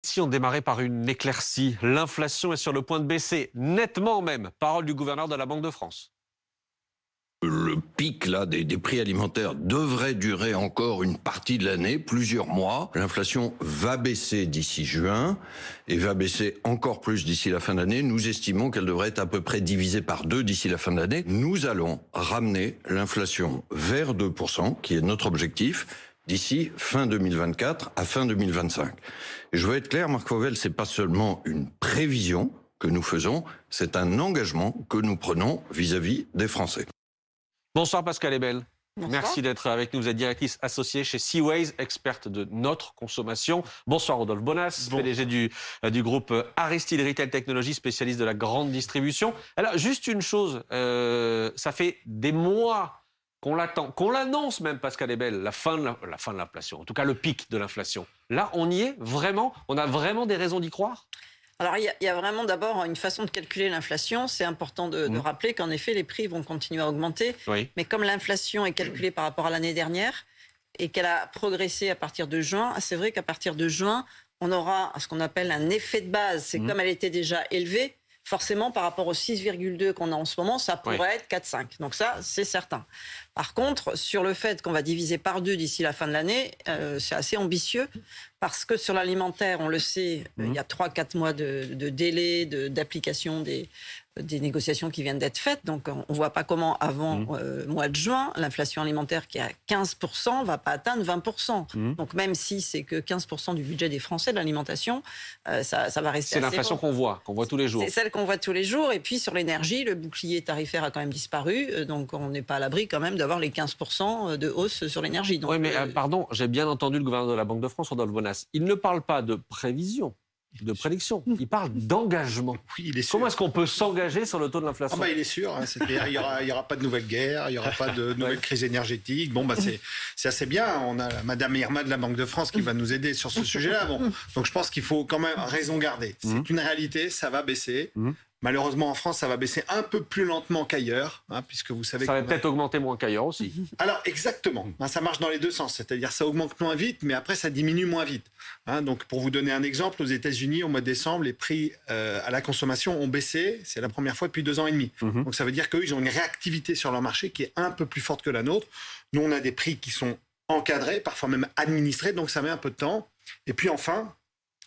Si on démarrait par une éclaircie, l'inflation est sur le point de baisser, nettement même, parole du gouverneur de la Banque de France. Le pic là des prix alimentaires devrait durer encore une partie de l'année, plusieurs mois. L'inflation va baisser d'ici juin et va baisser encore plus d'ici la fin d'année. Nous estimons qu'elle devrait être à peu près divisée par 2 d'ici la fin de l'année. Nous allons ramener l'inflation vers 2%, qui est notre objectif, d'ici fin 2024 à fin 2025. Et je veux être clair, Marc Fauvel, c'est pas seulement une prévision que nous faisons, c'est un engagement que nous prenons vis-à-vis des Français. Bonsoir Pascal Ebel. Bonsoir. Merci d'être avec nous. Vous êtes directrice associée chez Seaways, experte de notre consommation. Bonsoir Rodolphe Bonas, PDG du groupe Aristide Retail Technologies, spécialiste de la grande distribution. Alors, juste une chose, ça fait des mois qu'on l'attend, qu'on l'annonce même, Pascal Ebel, la fin de l'inflation, en tout cas le pic de l'inflation. Là, on y est vraiment? On a vraiment des raisons d'y croire? Alors, il y a vraiment d'abord une façon de calculer l'inflation. C'est important de rappeler qu'en effet, les prix vont continuer à augmenter. Oui. Mais comme l'inflation est calculée par rapport à l'année dernière et qu'elle a progressé à partir de juin, c'est vrai qu'à partir de juin, on aura ce qu'on appelle un effet de base. C'est comme elle était déjà élevée, forcément, par rapport aux 6,2 qu'on a en ce moment, ça pourrait être 4,5. Donc ça, c'est certain. Par contre, sur le fait qu'on va diviser par 2 d'ici la fin de l'année, c'est assez ambitieux parce que sur l'alimentaire, on le sait, il y a 3-4 mois de délai d'application des négociations qui viennent d'être faites. Donc, on ne voit pas comment, avant mois de juin, l'inflation alimentaire qui est à 15% ne va pas atteindre 20%. Donc, même si c'est que 15% du budget des Français de l'alimentation, ça va rester C'est l'inflation qu'on voit tous les jours. C'est celle qu'on voit tous les jours. Et puis, sur l'énergie, le bouclier tarifaire a quand même disparu. Donc, on n'est pas à l'abri quand même d'avoir les 15% de hausse sur l'énergie. Oui, mais pardon, j'ai bien entendu le gouverneur de la Banque de France, Rodolphe Bonas. Il ne parle pas de prévision, de prédiction. Il parle d'engagement. Oui, il est sûr. Comment est-ce qu'on peut s'engager sur le taux de l'inflation? Il est sûr. C'est-à-dire, il y aura pas de nouvelle guerre, il n'y aura pas de nouvelle crise énergétique. C'est assez bien. On a Madame Irma de la Banque de France qui va nous aider sur ce sujet-là. Donc je pense qu'il faut quand même raison garder. C'est une réalité, ça va baisser. Malheureusement, en France, ça va baisser un peu plus lentement qu'ailleurs, puisque vous savez... Ça va peut-être augmenter moins qu'ailleurs aussi. Alors, exactement. Ça marche dans les deux sens. C'est-à-dire, ça augmente moins vite, mais après, ça diminue moins vite. Donc, pour vous donner un exemple, aux États-Unis, au mois de décembre, les prix à la consommation ont baissé. C'est la première fois depuis 2 ans et demi. Donc, ça veut dire qu'eux, ils ont une réactivité sur leur marché qui est un peu plus forte que la nôtre. Nous, on a des prix qui sont encadrés, parfois même administrés, donc ça met un peu de temps. Et puis, enfin...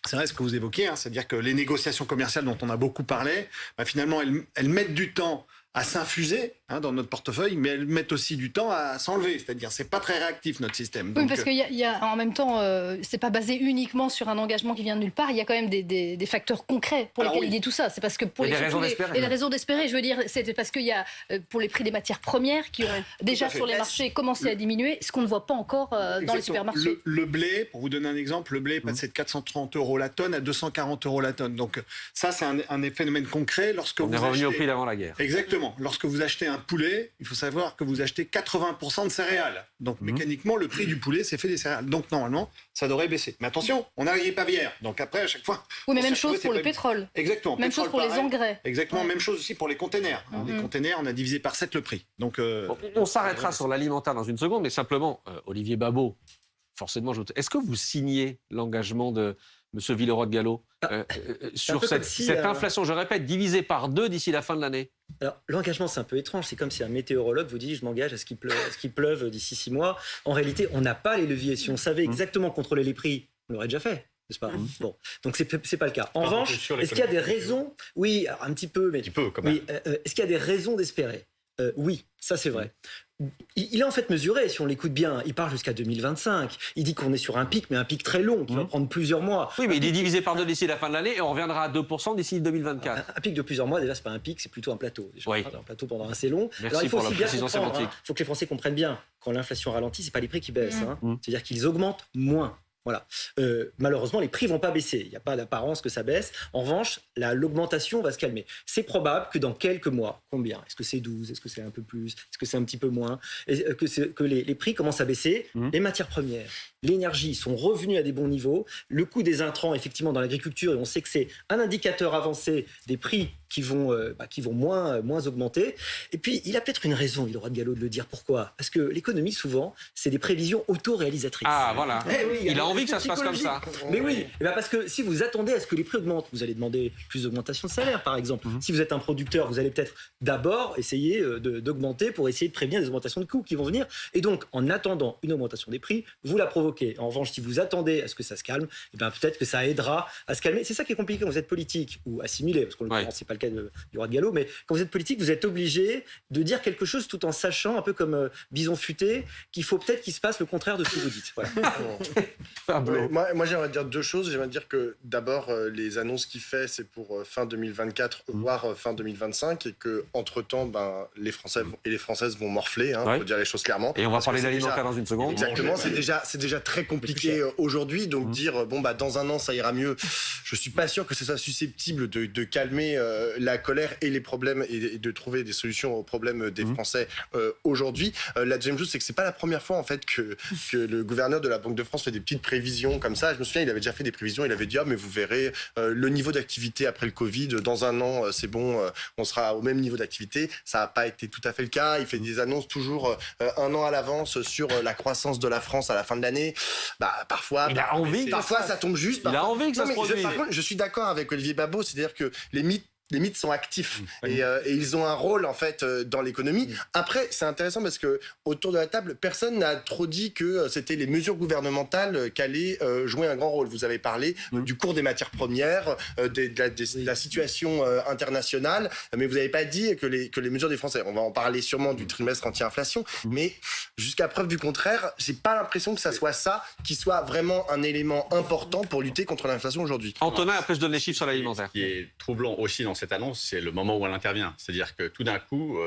C'est vrai ce que vous évoquez, c'est-à-dire que les négociations commerciales dont on a beaucoup parlé, finalement, elles mettent du temps à s'infuser dans notre portefeuille, mais elles mettent aussi du temps à s'enlever. C'est-à-dire c'est pas très réactif, notre système. Oui, parce qu'il y a en même temps, c'est pas basé uniquement sur un engagement qui vient de nulle part. Il y a quand même des facteurs concrets pour lesquels il dit tout ça. C'est parce que pour les raisons d'espérer, je veux dire, c'est parce qu'il y a pour les prix des matières premières qui ont déjà sur les marchés commencé à diminuer, ce qu'on ne voit pas encore dans les supermarchés. Le blé, pour vous donner un exemple, le blé est passé de 430 € la tonne à 240 € la tonne. Donc ça, c'est un phénomène concret lorsque on est revenu au prix d'avant la guerre. Exactement. Lorsque vous achetez un poulet, il faut savoir que vous achetez 80% de céréales. Donc mécaniquement, le prix du poulet, c'est fait des céréales. Donc normalement, ça devrait baisser. Mais attention, on n'arrive pas hier. Donc après, à chaque fois... Oui, mais même chose pour le pétrole. Exactement. Même chose pour les engrais. Exactement, même chose aussi pour les containers. Les containers, on a divisé par 7 le prix. Donc, on s'arrêtera sur l'alimentaire dans une seconde, mais simplement, Olivier Babot, forcément, est-ce que vous signez l'engagement de M. Villeroy de Galhau sur cette inflation, je répète, divisée par 2 d'ici la fin de l'année? Alors, l'engagement, c'est un peu étrange. C'est comme si un météorologue vous dit « je m'engage à ce qu'il pleuve d'ici 6 mois ». En réalité, on n'a pas les leviers. Si on savait exactement contrôler les prix, on l'aurait déjà fait. N'est-ce pas? Bon, donc c'est pas le cas. En revanche, est-ce qu'il y a des raisons? Oui, alors un petit peu, mais quand même. Oui, est-ce qu'il y a des raisons d'espérer? Oui, ça c'est vrai. Il est en fait mesuré, si on l'écoute bien. Il part jusqu'à 2025. Il dit qu'on est sur un pic, mais un pic très long, qui va prendre plusieurs mois. Oui, mais il est divisé par 2 d'ici la fin de l'année et on reviendra à 2% d'ici 2024. Un pic de plusieurs mois, déjà, c'est pas un pic, c'est plutôt un plateau. Oui. Un plateau pendant assez long. Merci. Alors, il faut pour aussi la bien précision comprendre, sémantique. faut que les Français comprennent bien. Quand l'inflation ralentit, c'est pas les prix qui baissent. C'est-à-dire qu'ils augmentent moins. Voilà. Malheureusement, les prix vont pas baisser. Il n'y a pas d'apparence que ça baisse. En revanche, l'augmentation va se calmer. C'est probable que dans quelques mois, combien? Est-ce que c'est 12? Est-ce que c'est un peu plus? Est-ce que c'est un petit peu moins? Que les prix commencent à baisser. Les matières premières, l'énergie sont revenus à des bons niveaux. Le coût des intrants, effectivement, dans l'agriculture, et on sait que c'est un indicateur avancé des prix qui vont moins augmenter. Et puis, il a peut-être une raison, Villeroy de Galhau, de le dire. Pourquoi? Parce que l'économie, souvent, c'est des prévisions auto-réalisatrices. Ah, voilà. Oui, il a envie que ça se passe comme ça. Mais oui, parce que si vous attendez à ce que les prix augmentent, vous allez demander plus d'augmentation de salaire, par exemple. Si vous êtes un producteur, vous allez peut-être d'abord essayer d'augmenter pour essayer de prévenir des augmentations de coûts qui vont venir. Et donc, en attendant une augmentation des prix, vous la provoquez. En revanche, si vous attendez à ce que ça se calme, peut-être que ça aidera à se calmer. C'est ça qui est compliqué quand vous êtes politique ou assimilé, parce qu'en l'occurrence, c'est pas le cas du roi de Gallo, mais quand vous êtes politique, vous êtes obligé de dire quelque chose tout en sachant, un peu comme Bison Futé, qu'il faut peut-être qu'il se passe le contraire de ce que vous dites. Voilà. Moi, j'aimerais dire deux choses. J'aimerais dire que d'abord, les annonces qu'il fait, c'est pour fin 2024, voire fin 2025, et que entre-temps, les Français et les Françaises vont morfler, on peut dire les choses clairement. Et on va parler d'alimentaire dans une seconde. Exactement, c'est déjà très compliqué aujourd'hui, donc dire dans un an ça ira mieux. Je suis pas sûr que ce soit susceptible de calmer la colère et les problèmes et de trouver des solutions aux problèmes des Français aujourd'hui. La deuxième chose, c'est que c'est pas la première fois en fait que le gouverneur de la Banque de France fait des petites prévisions comme ça. Je me souviens, il avait déjà fait des prévisions. Il avait dit mais vous verrez le niveau d'activité après le Covid dans un an, c'est bon, on sera au même niveau d'activité. Ça n'a pas été tout à fait le cas. Il fait des annonces toujours un an à l'avance sur la croissance de la France à la fin de l'année. Parfois, il a envie. Parfois, ça tombe juste. Il a envie que ça se produise. Par contre, je suis d'accord avec Olivier Babot, c'est-à-dire que les mythes sont actifs et ils ont un rôle en fait dans l'économie. Après, c'est intéressant parce que autour de la table, personne n'a trop dit que c'était les mesures gouvernementales qui allaient jouer un grand rôle. Vous avez parlé du cours des matières premières, de la situation internationale, mais vous n'avez pas dit que les mesures des Français. On va en parler sûrement du trimestre anti-inflation, mais jusqu'à preuve du contraire, j'ai pas l'impression que ça soit ça qui soit vraiment un élément important pour lutter contre l'inflation aujourd'hui. Antonin, après je donne les chiffres sur l'alimentaire. Ce qui est troublant aussi dans cette annonce, c'est le moment où elle intervient. C'est-à-dire que tout d'un coup,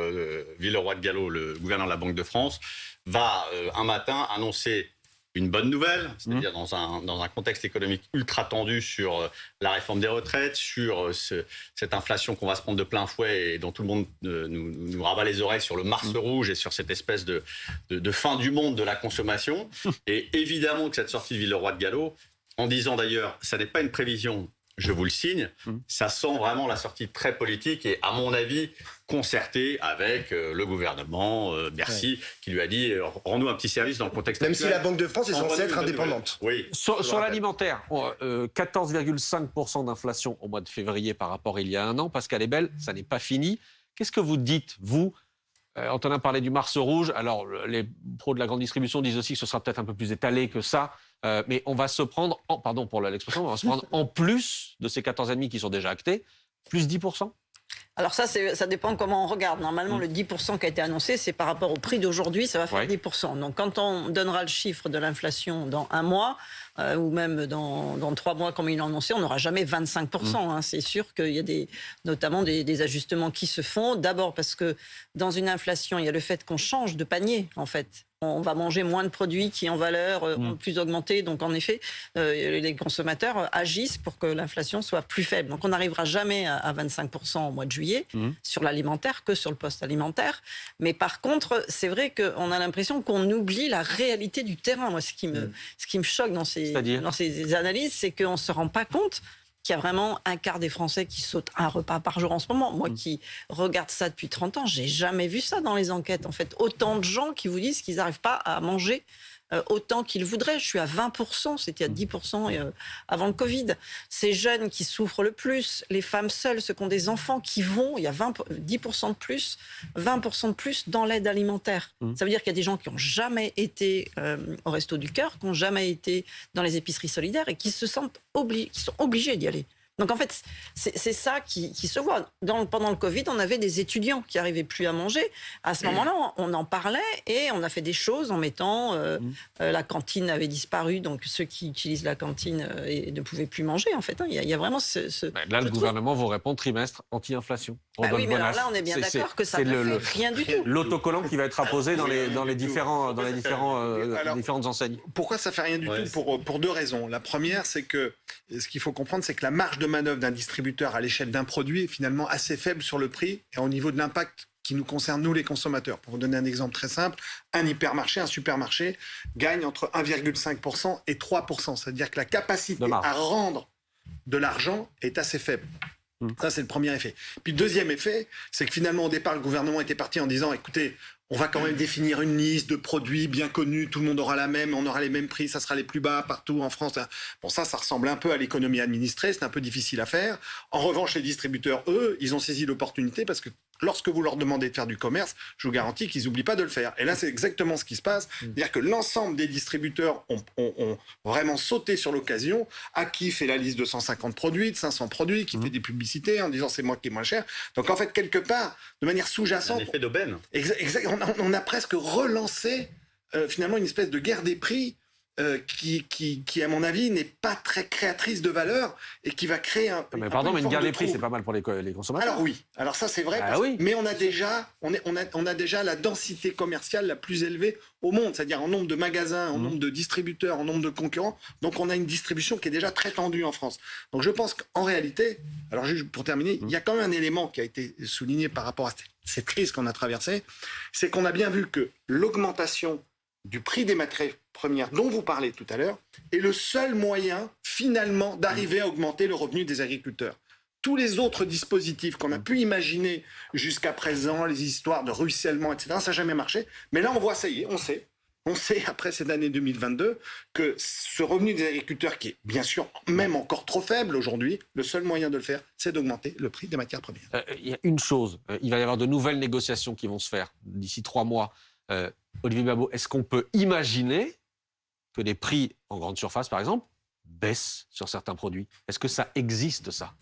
Villeroy de Gallo, le gouverneur de la Banque de France, va un matin annoncer une bonne nouvelle, c'est-à-dire dans un contexte économique ultra tendu sur la réforme des retraites, sur cette inflation qu'on va se prendre de plein fouet et dont tout le monde nous rabat les oreilles sur le Mars rouge et sur cette espèce de fin du monde de la consommation. Et évidemment que cette sortie de Villeroy de Gallo, en disant d'ailleurs, ça n'est pas une prévision, je vous le signe, ça sent vraiment la sortie très politique et, à mon avis, concertée avec le gouvernement, Bercy, qui lui a dit rends-nous un petit service dans le contexte actuel. Même si la Banque de France est censée être indépendante. Oui. Sur l'alimentaire, 14,5% d'inflation au mois de février par rapport à il y a un an. Pascal Ebel, ça n'est pas fini. Qu'est-ce que vous dites, vous Antonin parlait du Mars rouge. Alors, les pros de la grande distribution disent aussi que ce sera peut-être un peu plus étalé que ça. Mais on va se prendre, pardon pour l'expression, on va se prendre en plus de ces 14,5 qui sont déjà actés, plus 10%. Alors ça dépend comment on regarde. Normalement, le 10% qui a été annoncé, c'est par rapport au prix d'aujourd'hui, ça va faire 10%. Donc quand on donnera le chiffre de l'inflation dans un mois, ou même dans 3 mois, comme ils l'ont annoncé, on n'aura jamais 25%. C'est sûr qu'il y a notamment des ajustements qui se font. D'abord parce que dans une inflation, il y a le fait qu'on change de panier, en fait. On va manger moins de produits qui, en valeur, ont plus augmenté. Donc, en effet, les consommateurs agissent pour que l'inflation soit plus faible. Donc, on n'arrivera jamais à 25% au mois de juillet sur l'alimentaire que sur le post-alimentaire. Mais par contre, c'est vrai qu'on a l'impression qu'on oublie la réalité du terrain. Moi, ce qui me choque dans ces analyses, c'est qu'on ne se rend pas compte qu'il y a vraiment un quart des Français qui sautent un repas par jour en ce moment. Moi qui regarde ça depuis 30 ans, j'ai jamais vu ça dans les enquêtes. En fait, autant de gens qui vous disent qu'ils n'arrivent pas à manger autant qu'ils voudraient. Je suis à 20%, c'était à 10% avant le Covid. Ces jeunes qui souffrent le plus, les femmes seules, ceux qui ont des enfants qui vont, il y a 10% de plus, 20% de plus dans l'aide alimentaire. Ça veut dire qu'il y a des gens qui n'ont jamais été au Resto du Cœur, qui n'ont jamais été dans les épiceries solidaires et qui se sentent qui sont obligés d'y aller. Donc en fait, c'est ça qui se voit. Pendant le Covid, on avait des étudiants qui n'arrivaient plus à manger. À ce moment-là, on en parlait et on a fait des choses en mettant... la cantine avait disparu, donc ceux qui utilisent la cantine ne pouvaient plus manger, en fait. Il y a vraiment Là, le gouvernement vous répond trimestre anti-inflation. Oui, mais alors là, on est bien d'accord que ça ne fait rien du tout. L'autocollant qui va être apposé dans les différentes enseignes. Pourquoi ça ne fait rien du tout pour 2 raisons. La première, c'est que ce qu'il faut comprendre, c'est que la marge de manœuvre d'un distributeur à l'échelle d'un produit est finalement assez faible sur le prix et au niveau de l'impact qui nous concerne, nous les consommateurs. Pour vous donner un exemple très simple, un hypermarché, un supermarché gagne entre 1,5% et 3%. C'est-à-dire que la capacité à rendre de l'argent est assez faible. Ça, c'est le premier effet. Puis le deuxième effet, c'est que finalement, au départ, le gouvernement était parti en disant, écoutez, on va quand même définir une liste de produits bien connus, tout le monde aura la même, on aura les mêmes prix, ça sera les plus bas partout en France. Bon, ça ressemble un peu à l'économie administrée, c'est un peu difficile à faire. En revanche, les distributeurs, eux, ils ont saisi l'opportunité parce que lorsque vous leur demandez de faire du commerce, je vous garantis qu'ils n'oublient pas de le faire. Et là, c'est exactement ce qui se passe. C'est-à-dire que l'ensemble des distributeurs ont vraiment sauté sur l'occasion. Aki fait la liste de 150 produits, de 500 produits, qui fait des publicités en disant c'est moi qui est moins cher. Donc en fait, quelque part, de manière sous-jacente... Un effet d'aubaine. On a presque relancé finalement une espèce de guerre des prix qui, à mon avis, n'est pas très créatrice de valeur et qui va créer un. Mais pardon, mais une guerre des prix, c'est pas mal pour les consommateurs. Alors oui, alors ça c'est vrai. Mais on a déjà la densité commerciale la plus élevée au monde, c'est-à-dire en nombre de magasins, en nombre de distributeurs, en nombre de concurrents. Donc on a une distribution qui est déjà très tendue en France. Donc je pense qu'en réalité, alors juste pour terminer, il y a quand même un élément qui a été souligné par rapport à cette crise qu'on a traversée, c'est qu'on a bien vu que l'augmentation du prix des matières premières dont vous parlez tout à l'heure est le seul moyen finalement d'arriver à augmenter le revenu des agriculteurs. Tous les autres dispositifs qu'on a pu imaginer jusqu'à présent, les histoires de ruissellement, etc., ça n'a jamais marché. Mais là, on voit, ça y est, on sait après cette année 2022 que ce revenu des agriculteurs, qui est bien sûr même encore trop faible aujourd'hui, le seul moyen de le faire, c'est d'augmenter le prix des matières premières. Il y a une chose, il va y avoir de nouvelles négociations qui vont se faire d'ici 3 mois. Olivier Babot, est-ce qu'on peut imaginer que les prix en grande surface, par exemple, baissent sur certains produits? Est-ce que ça existe, ça?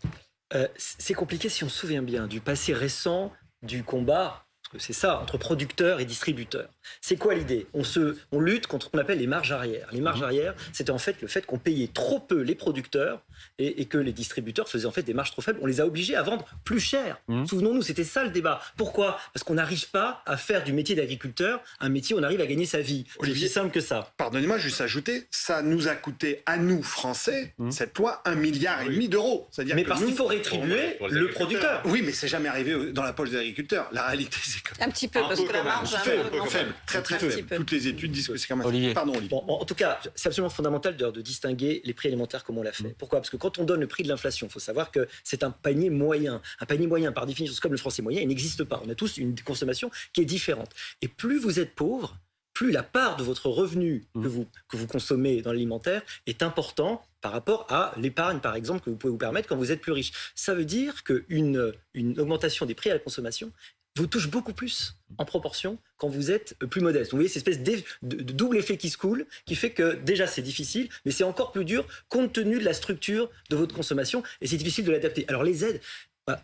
C'est compliqué si on se souvient bien du passé récent du combat, parce que c'est ça, entre producteurs et distributeurs. C'est quoi l'idée ? On lutte contre ce qu'on appelle les marges arrière. Les marges arrière, c'était en fait le fait qu'on payait trop peu les producteurs et que les distributeurs faisaient en fait des marges trop faibles. On les a obligés à vendre plus cher. Souvenons-nous, c'était ça le débat. Pourquoi ? Parce qu'on n'arrive pas à faire du métier d'agriculteur un métier où on arrive à gagner sa vie. Olivier, c'est aussi simple que ça. Pardonnez-moi, juste ajouter, ça nous a coûté à nous, Français, cette loi, 1,5 milliard d'euros. C'est-à-dire mais parce qu'il faut rétribuer le producteur. Oui, mais c'est jamais arrivé dans la poche des agriculteurs. La réalité, c'est que... Un petit peu, parce que la marge est un peu faible, très faible. Toutes les études disent que c'est quand même... Olivier. Pardon, Olivier. Bon, en tout cas, c'est absolument fondamental de distinguer les prix alimentaires comme on l'a fait. Pourquoi ? Parce que quand on donne le prix de l'inflation, il faut savoir que c'est un panier moyen. Un panier moyen, par définition, comme le français moyen, il n'existe pas. On a tous une consommation qui est différente. Et plus vous êtes pauvre, plus la part de votre revenu que vous consommez dans l'alimentaire est important par rapport à l'épargne, par exemple, que vous pouvez vous permettre quand vous êtes plus riche. Ça veut dire qu'une augmentation des prix à la consommation vous touche beaucoup plus en proportion quand vous êtes plus modeste. Vous voyez, cette espèce de double effet qui se coule, qui fait que déjà c'est difficile, mais c'est encore plus dur compte tenu de la structure de votre consommation, et c'est difficile de l'adapter. Alors les aides,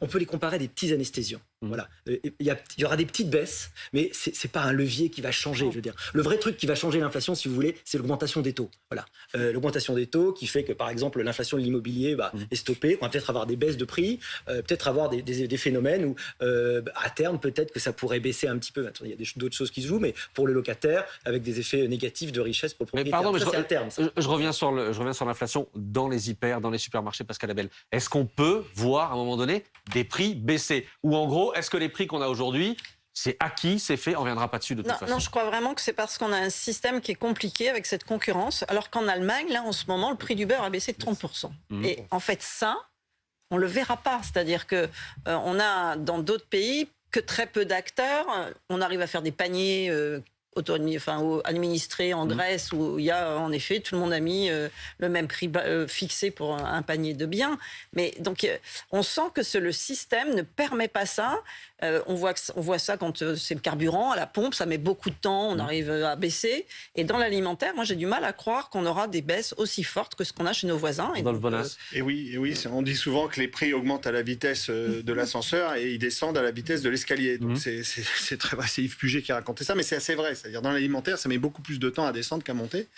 on peut les comparer à des petits anesthésiants. Voilà. Il y aura des petites baisses, mais c'est pas un levier qui va changer. Je veux dire, le vrai truc qui va changer l'inflation, si vous voulez, c'est l'augmentation des taux. Voilà, l'augmentation des taux qui fait que, par exemple, l'inflation de l'immobilier est stoppée. On va peut-être avoir des baisses de prix, peut-être avoir des phénomènes où, à terme, peut-être que ça pourrait baisser un petit peu. Attends, il y a d'autres choses qui se jouent, mais pour le locataire, avec des effets négatifs de richesse pour le propriétaire. Mais pardon, ça, c'est à terme. Ça. Je reviens sur l'inflation dans les hyper, dans les supermarchés, Pascal Abel. Est-ce qu'on peut voir à un moment donné des prix baisser? Ou en gros, est-ce que les prix qu'on a aujourd'hui, c'est acquis, c'est fait, on ne reviendra pas dessus de toute façon? Non, je crois vraiment que c'est parce qu'on a un système qui est compliqué avec cette concurrence, alors qu'en Allemagne, là, en ce moment, le prix du beurre a baissé de 30%. Et en fait, ça, on ne le verra pas. C'est-à-dire qu'on a dans d'autres pays que très peu d'acteurs. On arrive à faire des paniers administrés en Grèce, où il y a en effet, tout le monde a mis le même prix fixé pour un panier de biens. Mais donc, on sent que le système ne permet pas ça. On voit ça quand c'est le carburant, à la pompe, ça met beaucoup de temps, on arrive à baisser. Et dans l'alimentaire, moi j'ai du mal à croire qu'on aura des baisses aussi fortes que ce qu'on a chez nos voisins. Et oui, on dit souvent que les prix augmentent à la vitesse de l'ascenseur et ils descendent à la vitesse de l'escalier. Donc c'est très vrai, c'est Yves Puget qui a raconté ça, mais c'est assez vrai. C'est-à-dire dans l'alimentaire, ça met beaucoup plus de temps à descendre qu'à monter.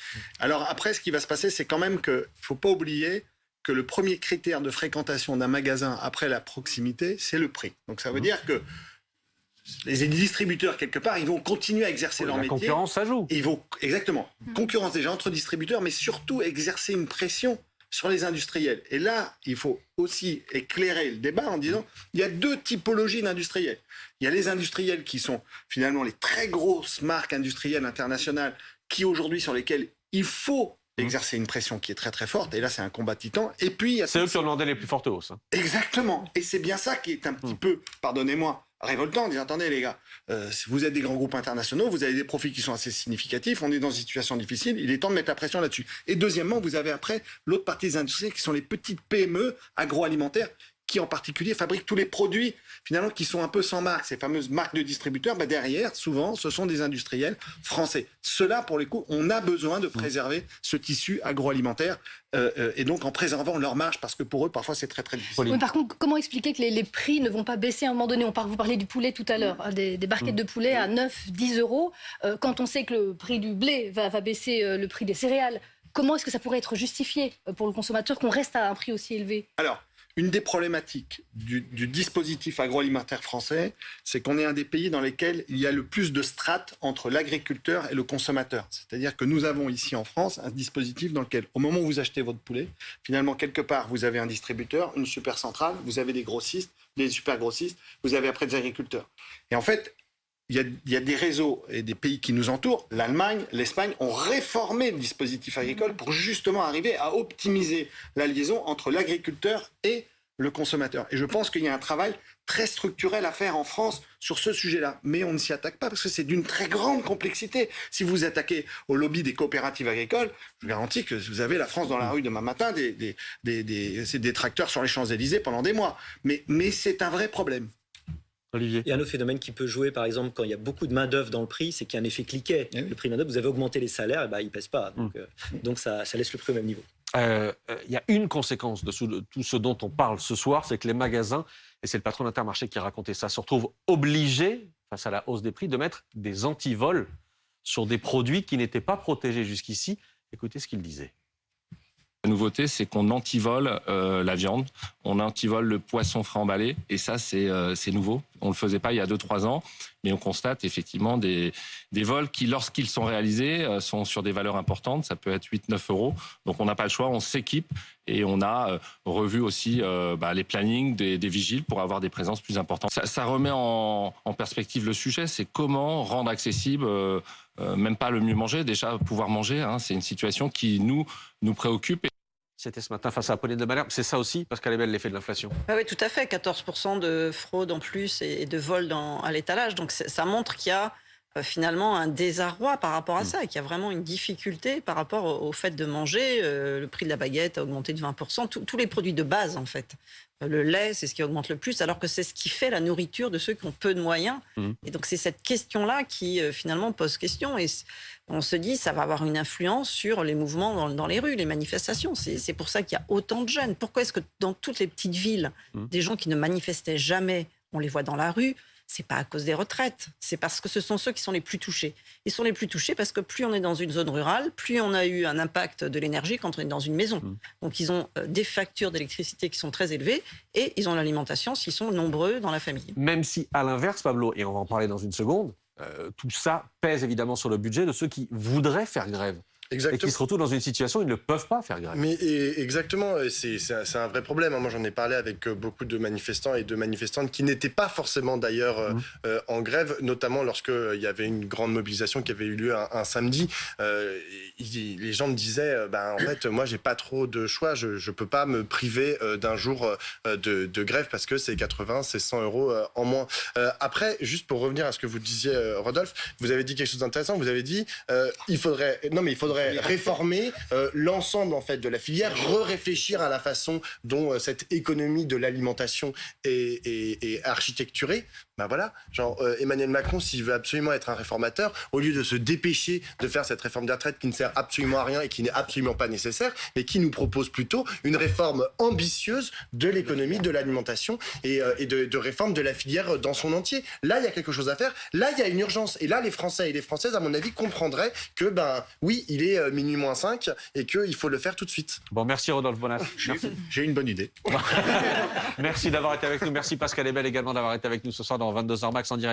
Alors après, ce qui va se passer, c'est quand même qu'il ne faut pas oublier que le premier critère de fréquentation d'un magasin après la proximité, c'est le prix. Donc ça veut dire que les distributeurs, quelque part, ils vont continuer à exercer leur métier. La concurrence, ça joue. Exactement. Concurrence déjà entre distributeurs, mais surtout exercer une pression sur les industriels. Et là, il faut aussi éclairer le débat en disant il y a deux typologies d'industriels. Il y a les industriels qui sont finalement les très grosses marques industrielles internationales qui aujourd'hui sur lesquelles il faut exercer une pression qui est très très forte. Et là, c'est un combat titan. Et puis, c'est eux qui ont demandé les plus fortes hausses. Exactement. Et c'est bien ça qui est un petit peu, pardonnez-moi, révoltant. Dire, attendez les gars, si vous êtes des grands groupes internationaux, vous avez des profits qui sont assez significatifs, on est dans une situation difficile, il est temps de mettre la pression là-dessus. Et deuxièmement, vous avez après l'autre partie des industries qui sont les petites PME agroalimentaires qui en particulier fabriquent tous les produits finalement qui sont un peu sans marque, ces fameuses marques de distributeurs. Derrière, souvent, ce sont des industriels français. Ceux-là, pour les coups, on a besoin de préserver ce tissu agroalimentaire et donc en préservant leur marge, parce que pour eux, parfois, c'est très très difficile. Oui, par contre, comment expliquer que les prix ne vont pas baisser à un moment donné? Vous parlez du poulet tout à l'heure, des barquettes de poulet à 9-10 euros. Quand on sait que le prix du blé va baisser le prix des céréales, comment est-ce que ça pourrait être justifié pour le consommateur qu'on reste à un prix aussi élevé? Alors, une des problématiques du dispositif agroalimentaire français, c'est qu'on est un des pays dans lesquels il y a le plus de strates entre l'agriculteur et le consommateur. C'est-à-dire que nous avons ici en France un dispositif dans lequel, au moment où vous achetez votre poulet, finalement, quelque part, vous avez un distributeur, une super centrale, vous avez des grossistes, des super grossistes, vous avez après des agriculteurs. Et en fait, il y a des réseaux et des pays qui nous entourent, l'Allemagne, l'Espagne, ont réformé le dispositif agricole pour justement arriver à optimiser la liaison entre l'agriculteur et le consommateur. Et je pense qu'il y a un travail très structurel à faire en France sur ce sujet-là. Mais on ne s'y attaque pas parce que c'est d'une très grande complexité. Si vous attaquez au lobby des coopératives agricoles, je vous garantis que vous avez la France dans la rue demain matin, c'est des tracteurs sur les Champs-Élysées pendant des mois. Mais c'est un vrai problème. Olivier. Il y a un autre phénomène qui peut jouer, par exemple, quand il y a beaucoup de main-d'œuvre dans le prix, c'est qu'il y a un effet cliquet. Oui. Le prix de main-d'œuvre, vous avez augmenté les salaires, et il ne pèse pas. Donc ça laisse le prix au même niveau. Il y a une conséquence de tout ce dont on parle ce soir, c'est que les magasins, et c'est le patron d'Intermarché qui racontait ça, se retrouvent obligés, face à la hausse des prix, de mettre des antivols sur des produits qui n'étaient pas protégés jusqu'ici. Écoutez ce qu'il disait. La nouveauté, c'est qu'on antivole la viande, on antivole le poisson frais emballé, et ça, c'est nouveau. On ne le faisait pas il y a 2-3 ans, mais on constate effectivement des vols qui, lorsqu'ils sont réalisés, sont sur des valeurs importantes. Ça peut être 8-9 euros. Donc on n'a pas le choix, on s'équipe et on a revu aussi les plannings des vigiles pour avoir des présences plus importantes. Ça remet en perspective le sujet, c'est comment rendre accessible, même pas le mieux manger, déjà pouvoir manger. C'est une situation qui nous préoccupe. C'était ce matin face à Apolline de Malherbe. C'est ça aussi, Pascal Ebel, l'effet de l'inflation. Ah oui, tout à fait. 14% de fraude en plus et de vol à l'étalage. Donc ça montre qu'il y a finalement un désarroi par rapport à ça et qu'il y a vraiment une difficulté par rapport au fait de manger. Le prix de la baguette a augmenté de 20%. Tous les produits de base, en fait. Le lait, c'est ce qui augmente le plus, alors que c'est ce qui fait la nourriture de ceux qui ont peu de moyens. Et donc, c'est cette question-là qui, finalement, pose question. Et on se dit, ça va avoir une influence sur les mouvements dans les rues, les manifestations. C'est pour ça qu'il y a autant de jeunes. Pourquoi est-ce que dans toutes les petites villes, des gens qui ne manifestaient jamais, on les voit dans la rue? C'est pas à cause des retraites, c'est parce que ce sont ceux qui sont les plus touchés. Ils sont les plus touchés parce que plus on est dans une zone rurale, plus on a eu un impact de l'énergie quand on est dans une maison. Donc ils ont des factures d'électricité qui sont très élevées et ils ont l'alimentation s'ils sont nombreux dans la famille. Même si, à l'inverse, Pablo, et on va en parler dans une seconde, tout ça pèse évidemment sur le budget de ceux qui voudraient faire grève. Exactement. Et qui se retrouvent dans une situation où ils ne peuvent pas faire grève. Mais exactement, c'est un vrai problème. Moi, j'en ai parlé avec beaucoup de manifestants et de manifestantes qui n'étaient pas forcément d'ailleurs en grève, notamment lorsqu'il y avait une grande mobilisation qui avait eu lieu un samedi. Les gens me disaient, en fait, moi, j'ai pas trop de choix. Je peux pas me priver d'un jour de grève parce que c'est 80, c'est 100 euros en moins. Après, juste pour revenir à ce que vous disiez, Rodolphe, vous avez dit quelque chose d'intéressant. Vous avez dit, il faudrait réformer l'ensemble en fait de la filière, réfléchir à la façon dont cette économie de l'alimentation est architecturée. Voilà, Emmanuel Macron, s'il veut absolument être un réformateur, au lieu de se dépêcher de faire cette réforme des retraites qui ne sert absolument à rien et qui n'est absolument pas nécessaire, mais qui nous propose plutôt une réforme ambitieuse de l'économie, de l'alimentation et de réforme de la filière dans son entier. Là, il y a quelque chose à faire. Là, il y a une urgence. Et là, les Français et les Françaises, à mon avis, comprendraient que, oui, il est minuit moins 5 et qu'il faut le faire tout de suite. Bon, merci Rodolphe Bonas. J'ai une bonne idée. Merci d'avoir été avec nous. Merci Pascal Ebel également d'avoir été avec nous ce soir dans 22h max en direct.